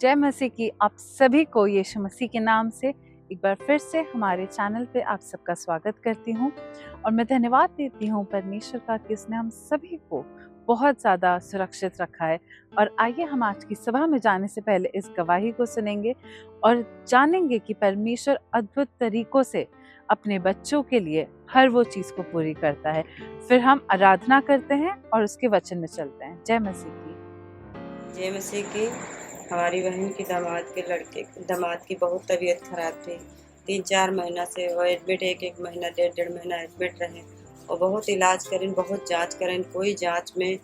जय मसीह की आप सभी को यीशु मसीह के नाम से एक बार फिर से हमारे चैनल पे आप सबका स्वागत करती हूँ और मैं धन्यवाद देती हूँ परमेश्वर का कि उसने हम सभी को बहुत ज़्यादा सुरक्षित रखा है। और आइए हम आज की सभा में जाने से पहले इस गवाही को सुनेंगे और जानेंगे कि परमेश्वर अद्भुत तरीकों से अपने बच्चों के लिए हर वो चीज़ को पूरी करता है। फिर हम आराधना करते हैं और उसके वचन में चलते हैं। जय मसीह की। जय मसीह की। हमारी बहन की दामाद की बहुत तबीयत खराब थी। 3-4 महीना से वो एडमिट, एक महीना 1.5 महीना एडमिट रहे और बहुत इलाज करें, बहुत जांच करें। कोई जांच में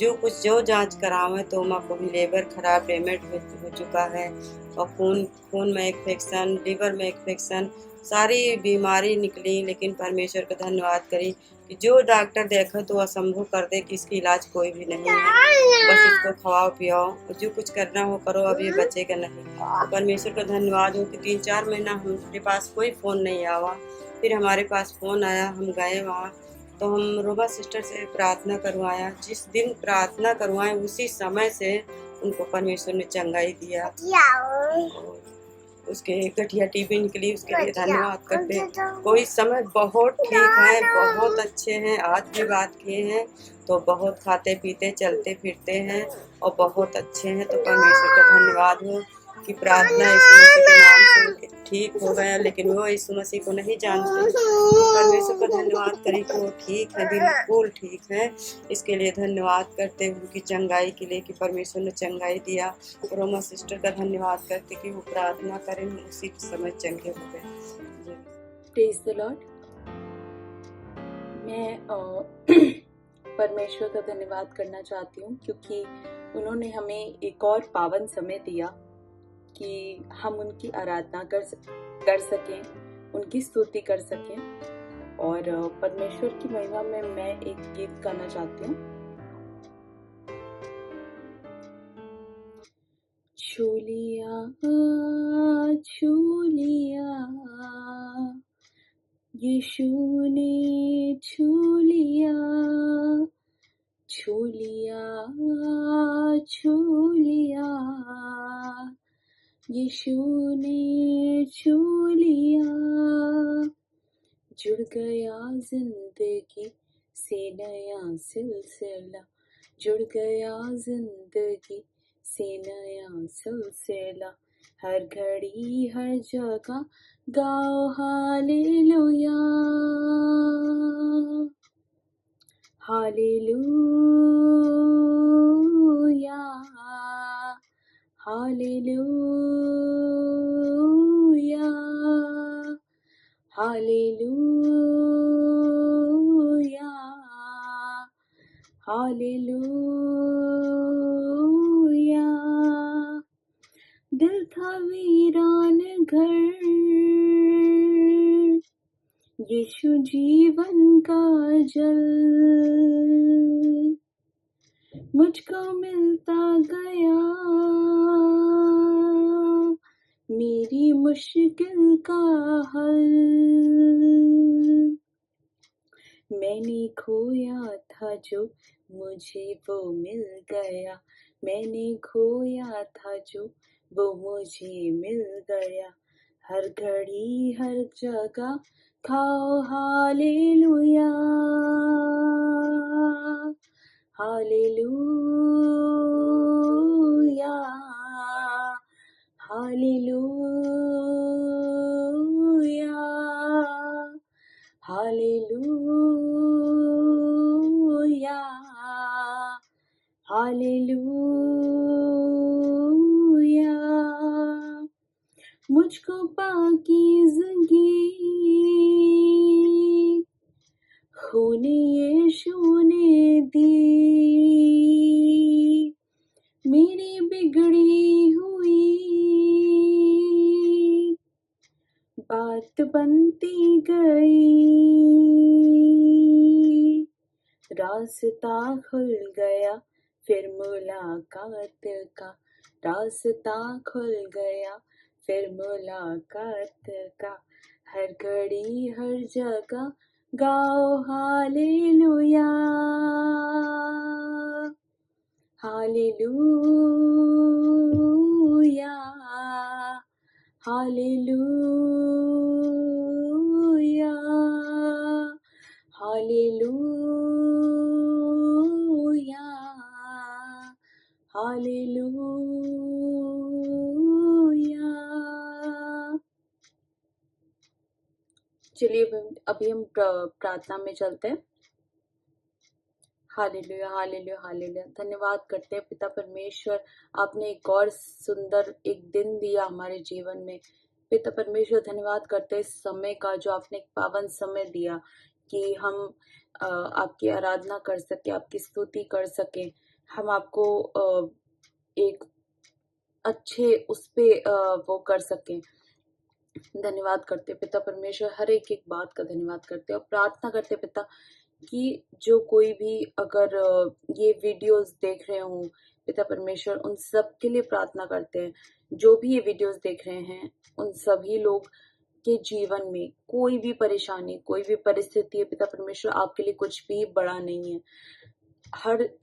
जो जांच करावें तो वहाँ कोई लेबर खराब डैमेज हो चुका है और खून में इन्फेक्शन, लीवर में इन्फेक्शन, सारी बीमारी निकली। लेकिन परमेश्वर का धन्यवाद करी कि जो डॉक्टर देखा तो असंभव कर दे कि इसकी इलाज कोई भी नहीं है, बस इसको खवाओ पियाओ, जो कुछ करना हो करो, अब ये बचेगा नहीं। तो परमेश्वर का धन्यवाद हो कि 3-4 महीना हमारे पास कोई फ़ोन नहीं आवा। फिर हमारे पास फ़ोन आया, हम गए वहाँ तो हम रोमा सिस्टर से प्रार्थना करवाया। जिस दिन प्रार्थना करवाए उसी समय से उनको परमेश्वर ने चंगाई दिया। उसके गठिया टीबी निकली, उसके लिए धन्यवाद करते। कोई समय बहुत ठीक है, बहुत अच्छे हैं, आज भी बात किए हैं तो बहुत खाते पीते चलते फिरते हैं और बहुत अच्छे हैं। तो परमेश्वर का धन्यवाद हो कि प्रार्थना यीशु मसीह के नाम से ठीक हो गया। लेकिन वो यीशु मसीह को नहीं जानते, तो परमेश्वर का धन्यवाद करें कि वो ठीक है, बिल्कुल ठीक है। इसके लिए धन्यवाद करते उनकी चंगाई के लिए कि परमेश्वर ने चंगाई दिया। रोमा सिस्टर का धन्यवाद करते कि वो प्रार्थना करें, उसी समय चंगे हो गए। Praise the Lord. मैं परमेश्वर का धन्यवाद करना चाहती हूँ क्योंकि उन्होंने हमें एक और पावन समय दिया कि हम उनकी आराधना कर सकें, उनकी स्तुति कर सकें। और परमेश्वर की महिमा में मैं एक गीत गाना चाहती हूँ। छू लिया यीशु ने छू लिया, छू लिया यीशु ने छू लिया। जुड़ गया जिंदगी से नया सिलसिला, जुड़ गया जिंदगी से नया सिलसिला। हर घड़ी हर जगह गाओ hallelujah, hallelujah, hallelujah, hallelujah, hallelujah. दिल था वीरान घर, यीशु जीवन का जल मुझको मिलता गया, मेरी मुश्किल का हल। मैंने खोया था जो मुझे वो मिल गया, मैंने खोया था जो वो मुझे मिल गया। हर घड़ी हर जगह खाओ hallelujah, hallelujah, hallelujah, hallelujah, hallelujah. मुझको पाकीज़गी खून यीशु ने दी, मेरी बिगड़ी हुई बात बनती गई। रास्ता खुल गया फिर मुलाकात का, रास्ता खुल गया फिर मुलाकात का। हर घड़ी हर जगह गाओ hallelujah, hallelujah, hallelujah, hallelujah, hallelujah. चलिए अभी हम प्रार्थना में चलते हैं। Hallelujah, hallelujah, hallelujah. धन्यवाद करते हैं पिता परमेश्वर, आपने एक और सुंदर एक दिन दिया हमारे जीवन में। पिता परमेश्वर धन्यवाद करते हैं इस समय का, जो आपने एक पावन समय दिया कि हम आपकी आराधना कर सके, आपकी स्तुति कर सके, हम आपको एक अच्छे उस पे वो कर सकें। धन्यवाद करते पिता परमेश्वर, हर एक बात का धन्यवाद करते और प्रार्थना करते पिता कि जो कोई भी अगर ये वीडियोस देख रहे हों पिता परमेश्वर, उन सब के लिए प्रार्थना करते हैं। जो भी ये वीडियोस देख रहे हैं, उन सभी लोग के जीवन में कोई भी परेशानी, कोई भी परिस्थिति है पिता परमेश्वर, आपके लिए कुछ भी बड़ा नहीं है।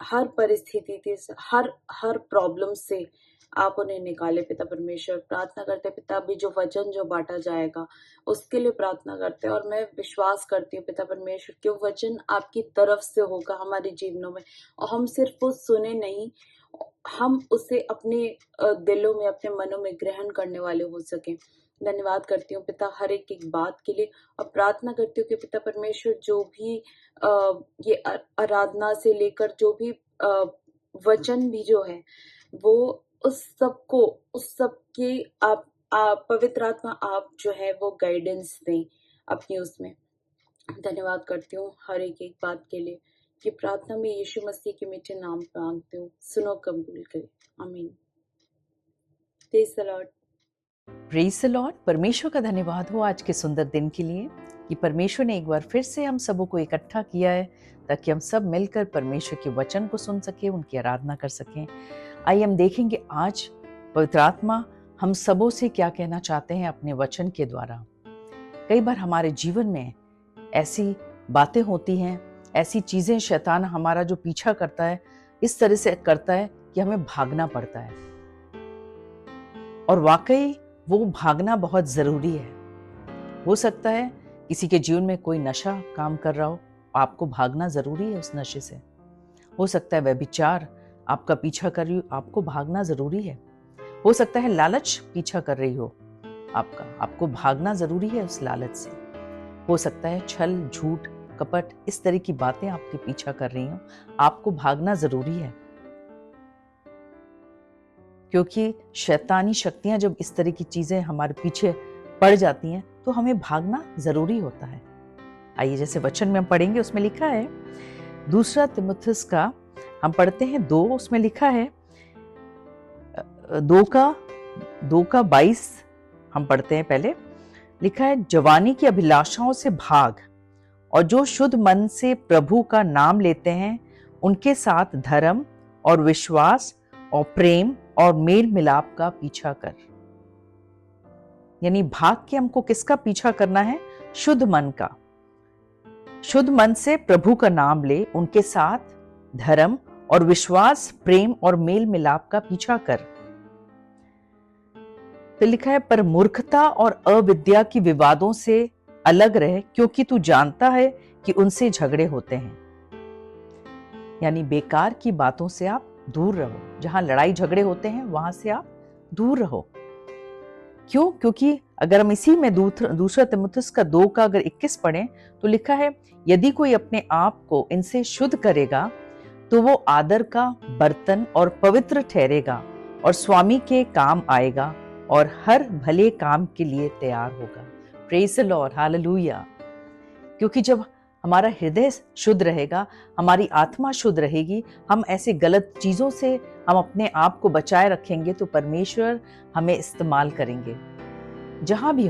हर परिस्थिति से, हर प्रॉब्लम से आप उन्हें निकाले पिता परमेश्वर। प्रार्थना करते पिता, अभी जो वचन जो बांटा जाएगा उसके लिए प्रार्थना करते हैं, और मैं विश्वास करती हूँ पिता परमेश्वर कि वो वचन आपकी तरफ से होगा हमारे जीवनों में, और हम सिर्फ वो सुने नहीं, हम उसे अपने दिलों में, अपने मनों में ग्रहण करने वाले हो सकें। धन्यवाद करती हूँ पिता हर एक बात के लिए, और प्रार्थना करती हूँ कि पिता परमेश्वर जो भी ये आराधना से लेकर जो भी वचन भी जो है, वो उस सब के आप पवित्र आत्मा आप जो है वो गाइडेंस दें अपनी उसमें। धन्यवाद करती हूँ हर एक बात के लिए। ये प्रार्थना में यीशु मसीह के मीठे नाम पे मांगती हूँ, सुनो कबूल करें, आमीन। Praise the Lord. Praise the Lord. परमेश्वर का धन्यवाद हो आज के सुंदर दिन के लिए कि परमेश्वर ने एक बार फिर से हम सबों को इकट्ठा किया है ताकि हम सब मिलकर परमेश्वर के वचन को सुन सकें, उनकी आराधना कर सकें। आइए हम देखेंगे आज पवित्र आत्मा हम सबों से क्या कहना चाहते हैं अपने वचन के द्वारा। कई बार हमारे जीवन में ऐसी बातें होती हैं, ऐसी चीज़ें शैतान हमारा जो पीछा करता है इस तरह से करता है कि हमें भागना पड़ता है, और वाकई वो भागना बहुत ज़रूरी है। हो सकता है किसी के जीवन में कोई नशा काम कर रहा हो, आपको भागना ज़रूरी है उस नशे से। हो सकता है व्यभिचार आपका पीछा कर रही हो, आपको भागना ज़रूरी है। हो सकता है लालच पीछा कर रही हो आपको भागना ज़रूरी है उस लालच से। हो सकता है छल, झूठ, कपट, इस तरह की बातें आपके पीछा कर रही हो, आपको भागना ज़रूरी है। क्योंकि शैतानी शक्तियां जब इस तरह की चीजें हमारे पीछे पड़ जाती हैं तो हमें भागना जरूरी होता है। आइए जैसे वचन में हम पढ़ेंगे, उसमें लिखा है 2 तिमुथियुस का, हम पढ़ते हैं 2, उसमें लिखा है 2 का 22 हम पढ़ते हैं। पहले लिखा है, जवानी की अभिलाषाओं से भाग, और जो शुद्ध मन से प्रभु का नाम लेते हैं उनके साथ धर्म और विश्वास और प्रेम और मेल मिलाप का पीछा कर। यानी भाग के हमको किसका पीछा करना है? शुद्ध मन का। शुद्ध मन से प्रभु का नाम ले, उनके साथ धर्म और विश्वास, प्रेम और मेल मिलाप का पीछा कर। फिर लिखा है, पर मूर्खता और अविद्या की विवादों से अलग रहे, क्योंकि तू जानता है कि उनसे झगड़े होते हैं। यानी बेकार की बातों से आप दूर रहो। जहां लड़ाई झगड़े होते हैं वहां से आप दूर रहो। क्यों? क्योंकि अगर हम इसी में 2 तिमुथियुस का 2 का अगर 21 पढ़ें तो लिखा है, यदि कोई अपने आप को इनसे शुद्ध करेगा तो वो आदर का बर्तन और पवित्र ठहरेगा और स्वामी के काम आएगा और हर भले काम के लिए तैयार होगा। Praise the Lord, hallelujah. क्योंकि जब हमारा हृदय शुद्ध रहेगा, हमारी आत्मा शुद्ध रहेगी, हम ऐसे गलत चीजों से हम अपने आप को बचाए रखेंगे तो परमेश्वर हमें इस्तेमाल करेंगे। जहां भी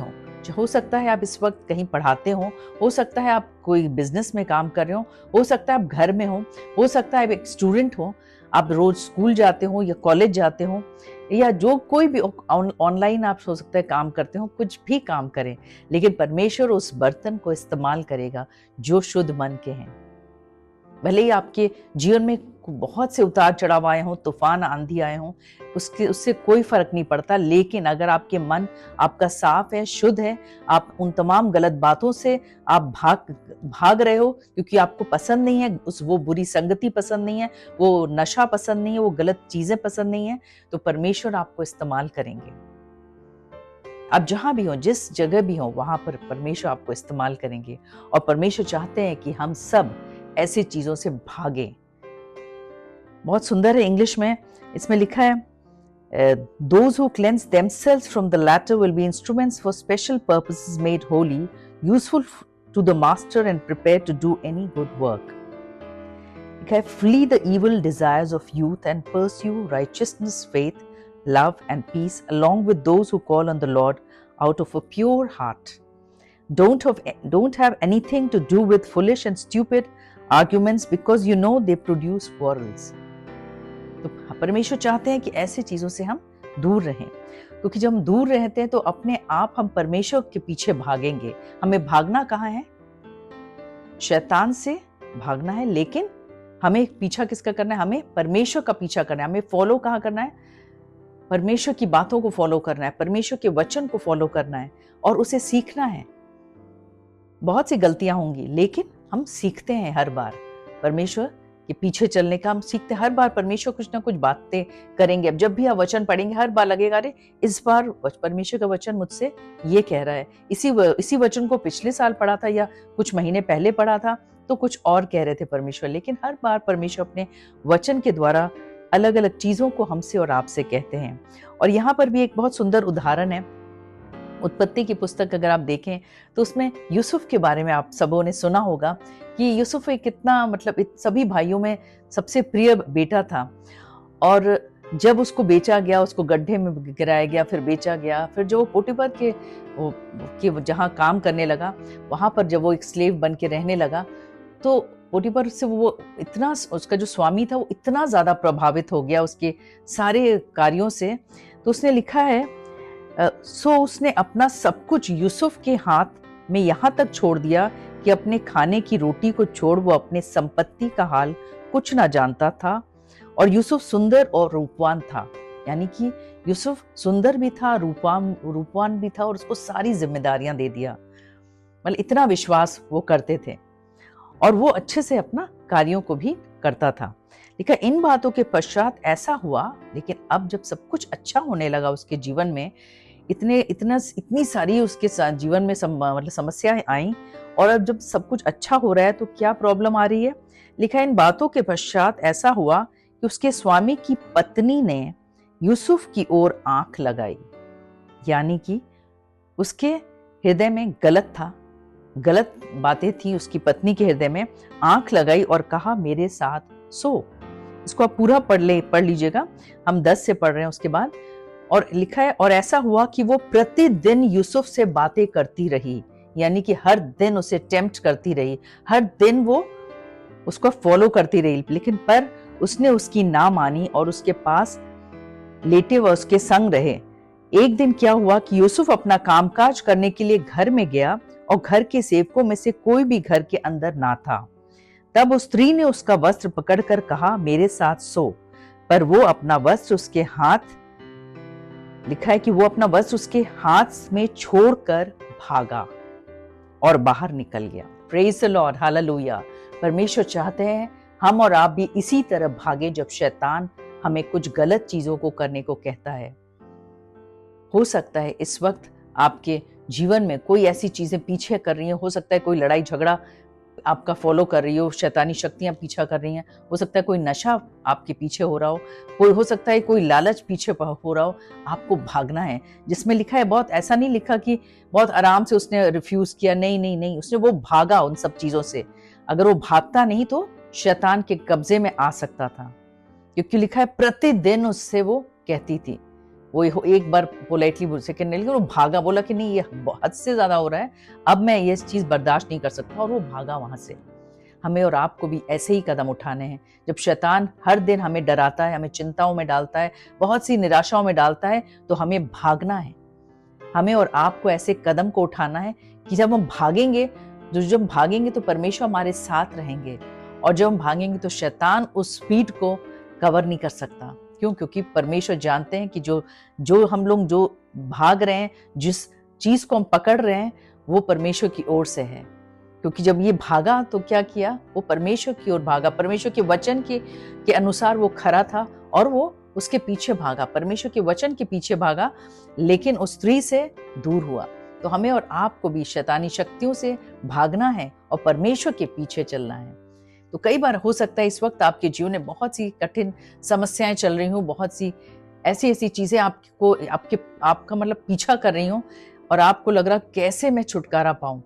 हो सकता है आप इस वक्त कहीं पढ़ाते हो सकता है आप कोई बिजनेस में काम कर रहे हो सकता है आप घर में हो सकता है आप एक स्टूडेंट हो, आप रोज स्कूल जाते हो या कॉलेज जाते हो, या जो कोई भी ऑनलाइन आप हो सकता है काम करते हो, कुछ भी काम करें, लेकिन परमेश्वर उस बर्तन को इस्तेमाल करेगा जो शुद्ध मन के हैं। भले ही आपके जीवन में बहुत से उतार चढ़ाव आए हों, तूफान आंधी आए हों, उससे कोई फर्क नहीं पड़ता। लेकिन अगर आपके मन आपका साफ है, शुद्ध है, आप उन तमाम गलत बातों से आप भाग रहे हो क्योंकि आपको पसंद नहीं है, वो बुरी संगति पसंद नहीं है, वो नशा पसंद नहीं है, वो गलत चीजें पसंद नहीं है, तो परमेश्वर आपको इस्तेमाल करेंगे। आप जहां भी हो, जिस जगह भी हो, वहां पर परमेश्वर आपको इस्तेमाल करेंगे। और परमेश्वर चाहते हैं कि हम सब ऐसी चीजों से भागें। बहुत सुंदर है इंग्लिश में, इसमें लिखा है those who cleanse themselves from the latter will be instruments for special purposes made holy, useful to the master and prepared to do any good work. Okay, flee the evil desires of youth and pursue righteousness, faith, love and peace along with those who call on the Lord out of a pure heart. Don't have anything to do with foolish and stupid arguments because you know they produce quarrels. तो परमेश्वर चाहते हैं कि ऐसी चीजों से हम दूर रहें, क्योंकि जब हम दूर रहते हैं तो अपने आप हम परमेश्वर के पीछे भागेंगे। हमें भागना कहाँ है? शैतान से भागना है, लेकिन हमें पीछा किसका करना है? हमें परमेश्वर का पीछा करना है। हमें फॉलो कहाँ करना है? परमेश्वर की बातों को फॉलो करना है, परमेश्वर के वचन को फॉलो करना है और उसे सीखना है। बहुत सी गलतियां होंगी, लेकिन हम सीखते हैं हर बार। परमेश्वर के पीछे चलने का हम सीखते हैं हर बार। परमेश्वर कुछ ना कुछ बातें करेंगे। अब जब भी आप वचन पढ़ेंगे, हर बार लगेगा अरे इस बार परमेश्वर का वचन मुझसे ये कह रहा है। इसी वचन को पिछले साल पढ़ा था या कुछ महीने पहले पढ़ा था तो कुछ और कह रहे थे परमेश्वर। लेकिन हर बार परमेश्वर अपने वचन के द्वारा अलग अलग चीजों को हमसे और आपसे कहते हैं। और यहाँ पर भी एक बहुत सुंदर उदाहरण है। उत्पत्ति की पुस्तक अगर आप देखें तो उसमें यूसुफ के बारे में आप सबों ने सुना होगा कि यूसुफ एक कितना सभी भाइयों में सबसे प्रिय बेटा था। और जब उसको बेचा गया, उसको गड्ढे में गिराया गया, फिर बेचा गया, फिर जो पोटीफर के जहाँ काम करने लगा, वहां पर जब वो एक स्लेव बन के रहने लगा तो पोटीफर से वो इतना, उसका जो स्वामी था वो इतना ज्यादा प्रभावित हो गया उसके सारे कार्यों से। तो उसने लिखा है सो उसने अपना सब कुछ यूसुफ के हाथ में यहाँ तक छोड़ दिया कि अपने खाने की रोटी को छोड़ वो अपने संपत्ति का हाल कुछ ना जानता था। और यूसुफ सुंदर और रूपवान था, यानी कि यूसुफ सुंदर भी था, रूपवान भी था, और उसको सारी जिम्मेदारियां दे दिया। मतलब इतना विश्वास वो करते थे और वो अच्छे से अपना कार्यों को भी करता था। लेकिन इन बातों के पश्चात ऐसा हुआ, लेकिन अब जब सब कुछ अच्छा होने लगा उसके जीवन में, इतनी सारी उसके जीवन में समस्याएं आई, और अब जब सब कुछ अच्छा हो रहा है तो क्या प्रॉब्लम आ रही है? लिखा इन बातों के पश्चात ऐसा हुआ कि उसके स्वामी की पत्नी ने यूसुफ की ओर आंख लगाई, यानी कि उसके हृदय में गलत बातें थी। उसकी पत्नी के हृदय में आंख लगाई और कहा मेरे साथ सो। इसको आप पूरा पढ़ लीजिएगा, हम 10 से पढ़ रहे हैं उसके बाद। और लिखा है और ऐसा हुआ कि वो प्रतिदिन यूसुफ से बातें करती रही, यानी कि हर दिन उसे टेम्प्ट करती रही, हर दिन वो उसको फॉलो करती रही, लेकिन पर उसने उसकी ना मानी और उसके पास लेटे व उसके संग रहे। एक दिन क्या हुआ कि यूसुफ अपना कामकाज करने के लिए घर में गया और घर के सेवकों में से कोई भी घर के अंदर ना था। तब उस स्त्री ने उसका वस्त्र पकड़कर कहा मेरे साथ सो, पर वो अपना वस्त्र उसके हाथ, लिखा है कि वो अपना वस्त्र उसके हाथ में छोड़कर भागा और बाहर निकल गया। Praise the Lord, hallelujah. परमेश्वर चाहते हैं हम और आप भी इसी तरह भागे जब शैतान हमें कुछ गलत चीजों को करने को कहता है। हो सकता है इस वक्त आपके जीवन में कोई ऐसी चीजें पीछे कर रही हैं, हो सकता है कोई लड़ाई झगड़ा आपका फॉलो कर रही हो, शैतानी शक्तियां पीछा कर रही हैं, हो सकता है कोई नशा आपके पीछे हो रहा हो सकता है कोई लालच पीछे हो रहा हो। आपको भागना है, जिसमें लिखा है, बहुत ऐसा नहीं लिखा कि बहुत आराम से उसने रिफ्यूज किया, नहीं, उसने वो भागा उन सब चीजों से। अगर वो भागता नहीं तो शैतान के कब्जे में आ सकता था, क्योंकि लिखा है प्रतिदिन उससे वो कहती थी। वो एक बार पोलाइटली मुझसे कहने लगी, वो भागा, बोला कि नहीं ये हद से ज्यादा हो रहा है, अब मैं ये चीज बर्दाश्त नहीं कर सकता, और वो भागा वहां से। हमें और आपको भी ऐसे ही कदम उठाने हैं। जब शैतान हर दिन हमें डराता है, हमें चिंताओं में डालता है, बहुत सी निराशाओं में डालता है, तो हमें भागना है। हमें और आपको ऐसे कदम को उठाना है कि जब हम भागेंगे तो परमेश्वर हमारे साथ रहेंगे और जब हम भागेंगे तो शैतान उस स्पीड को कवर नहीं कर सकता। क्यों? क्योंकि परमेश्वर जानते हैं कि जो हम लोग जो भाग रहे हैं, जिस चीज को हम पकड़ रहे हैं, वो परमेश्वर की ओर से है। क्योंकि जब ये भागा तो क्या किया? वो परमेश्वर की ओर भागा, परमेश्वर के वचन के अनुसार वो खड़ा था और वो उसके पीछे भागा, परमेश्वर के वचन के पीछे भागा, लेकिन उस स्त्री से दूर हुआ। तो हमें और आपको भी शैतानी शक्तियों से भागना है और परमेश्वर के पीछे चलना है। तो कई बार हो सकता है इस वक्त आपके जीवन में बहुत सी कठिन समस्याएं चल रही हों, बहुत सी ऐसी चीजें आपका मतलब पीछा कर रही हों और आपको लग रहा कैसे मैं छुटकारा पाऊं।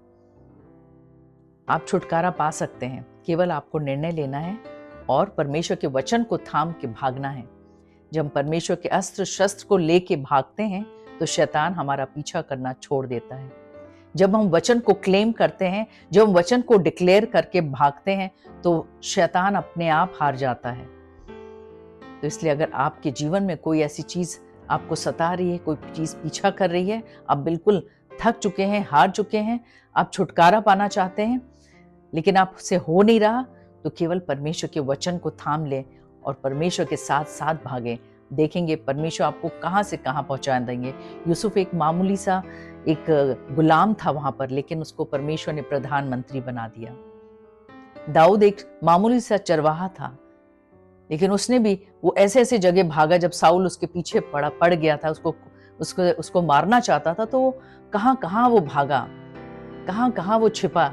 आप छुटकारा पा सकते हैं, केवल आपको निर्णय लेना है और परमेश्वर के वचन को थाम के भागना है। जब हम परमेश्वर के अस्त्र शस्त्र को लेके भागते हैं तो शैतान हमारा पीछा करना छोड़ देता है। जब हम वचन को क्लेम करते हैं, जब हम वचन को डिक्लेयर करके भागते हैं तो शैतान अपने आप हार जाता है। तो इसलिए अगर आपके जीवन में कोई ऐसी चीज आपको सता रही है, कोई चीज पीछा कर रही है, आप बिल्कुल थक चुके हैं, हार चुके हैं, आप छुटकारा पाना चाहते हैं लेकिन आपसे हो नहीं रहा, तो केवल परमेश्वर के वचन को थाम लें और परमेश्वर के साथ साथ भागें। देखेंगे परमेश्वर आपको कहां से कहां पहुंचा देंगे। यूसुफ एक मामूली सा एक गुलाम था वहां पर, लेकिन उसको परमेश्वर ने प्रधानमंत्री बना दिया। दाऊद एक मामूली सा चरवाहा था, लेकिन उसने भी वो ऐसे जगह भागा, जब साउल उसके पीछे पड़ गया था, उसको मारना चाहता था, तो कहां वो भागा, कहां वो छिपा,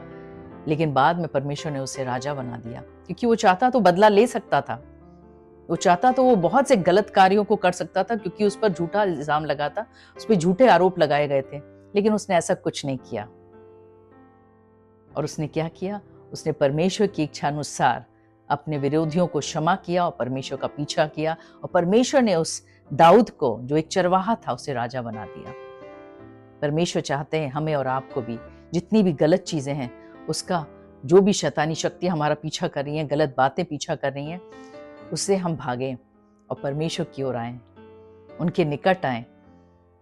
लेकिन बाद में परमेश्वर ने उसे राजा बना दिया। क्योंकि वो चाहता तो बदला ले सकता था, वो चाहता तो वो बहुत से गलत कार्यों को कर सकता था, क्योंकि उस पर झूठा इल्जाम लगा था, उस पर झूठे आरोप लगाए गए थे, लेकिन उसने ऐसा कुछ नहीं किया। और उसने क्या किया? उसने परमेश्वर की इच्छा अनुसार अपने विरोधियों को क्षमा किया और परमेश्वर का पीछा किया, और परमेश्वर ने उस दाऊद को, जो एक चरवाहा था, उसे राजा बना दिया। परमेश्वर चाहते हैं हमें और आपको भी, जितनी भी गलत चीजें हैं, उसका जो भी शैतानी शक्ति हमारा पीछा कर रही हैं, गलत बातें पीछा कर रही हैं, उससे हम भागें और परमेश्वर की ओर आएं, उनके निकट आएं।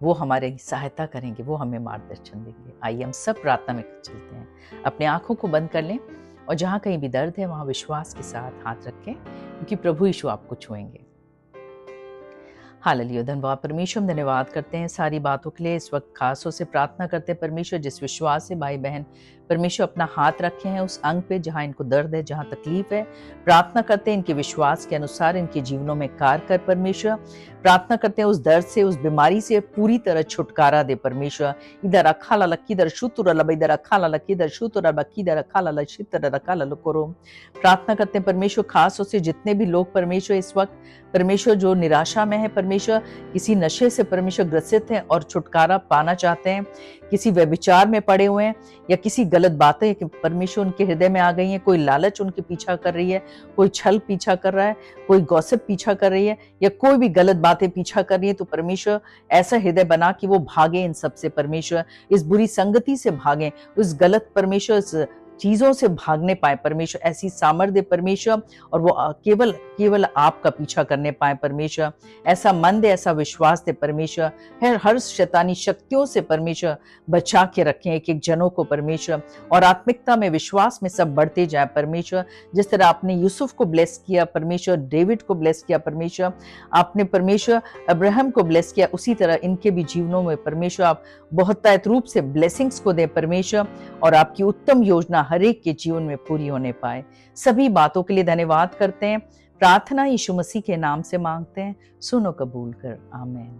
वो हमारी सहायता करेंगे, वो हमें मार्गदर्शन देंगे। आइए हम सब प्रार्थना में चलते हैं। अपने आंखों को बंद कर लें और जहां कहीं भी दर्द है वहां विश्वास के साथ हाथ रखें, क्योंकि प्रभु यीशु आपको छुएंगे। हालेलुया। धन्यवाद परमेश्वर, हम धन्यवाद करते हैं सारी बातों के लिए। इस वक्त खासों से प्रार्थना करते हैं परमेश्वर, जिस विश्वास से भाई बहन परमेश्वर अपना हाथ रखे हैं उस अंग पे जहां इनको दर्द है, जहां तकलीफ है, प्रार्थना करते हैं इनके विश्वास के अनुसार इनके जीवनों में कार्य कर परमेश्वर। प्रार्थना करते हैं उस दर्द से, उस बीमारी से पूरी तरह छुटकारा दे परमेश्वर। इधर अखा लकी दर शुतुर लब, इधर अखा लकी दर शुतुर बकी दर अखा लशितर रखा लको। प्रार्थना करते हैं परमेश्वर खास से जितने भी लोग परमेश्वर इस वक्त परमेश्वर जो निराशा में है, परमेश्वर किसी नशे से परमेश्वर ग्रसित हैं और छुटकारा पाना चाहते हैं, किसी व्यभिचार में पड़े हुए हैं या किसी गलत बातें परमेश्वर उनके हृदय में आ गई हैं, कोई लालच उनके पीछा कर रही है, कोई छल पीछा कर रहा है, कोई गॉसिप पीछा कर रही है या कोई भी गलत बातें पीछा कर रही है, तो परमेश्वर ऐसा हृदय बना कि वो भागे इन सबसे परमेश्वर, इस बुरी संगति से भागे, उस गलत परमेश्वर चीजों से भागने पाए परमेश्वर, ऐसी सामर्थ्य परमेश्वर, और वो केवल आपका पीछा करने पाए परमेश्वर। ऐसा मन दे, ऐसा विश्वास दे परमेश्वर। हर शैतानी शक्तियों से परमेश्वर बचा के रखें एक एक जनों को परमेश्वर, और आत्मिकता में विश्वास में सब बढ़ते जाए परमेश्वर। जिस तरह आपने यूसुफ को ब्लेस किया परमेश्वर, डेविड को ब्लेस किया परमेश्वर, आपने परमेश्वर अब्राहम को ब्लेस किया, उसी तरह इनके भी जीवनों में परमेश्वर आप बहुतायत रूप से ब्लेसिंग्स को दे परमेश्वर, और आपकी उत्तम योजना हर एक के जीवन में पूरी होने पाए। सभी बातों के लिए धन्यवाद करते हैं। प्रार्थना यीशु मसीह के नाम से मांगते हैं, सुनो कबूल कर, आमीन।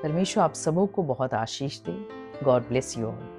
परमेश्वर आप सबों को बहुत आशीष दे। God bless you all.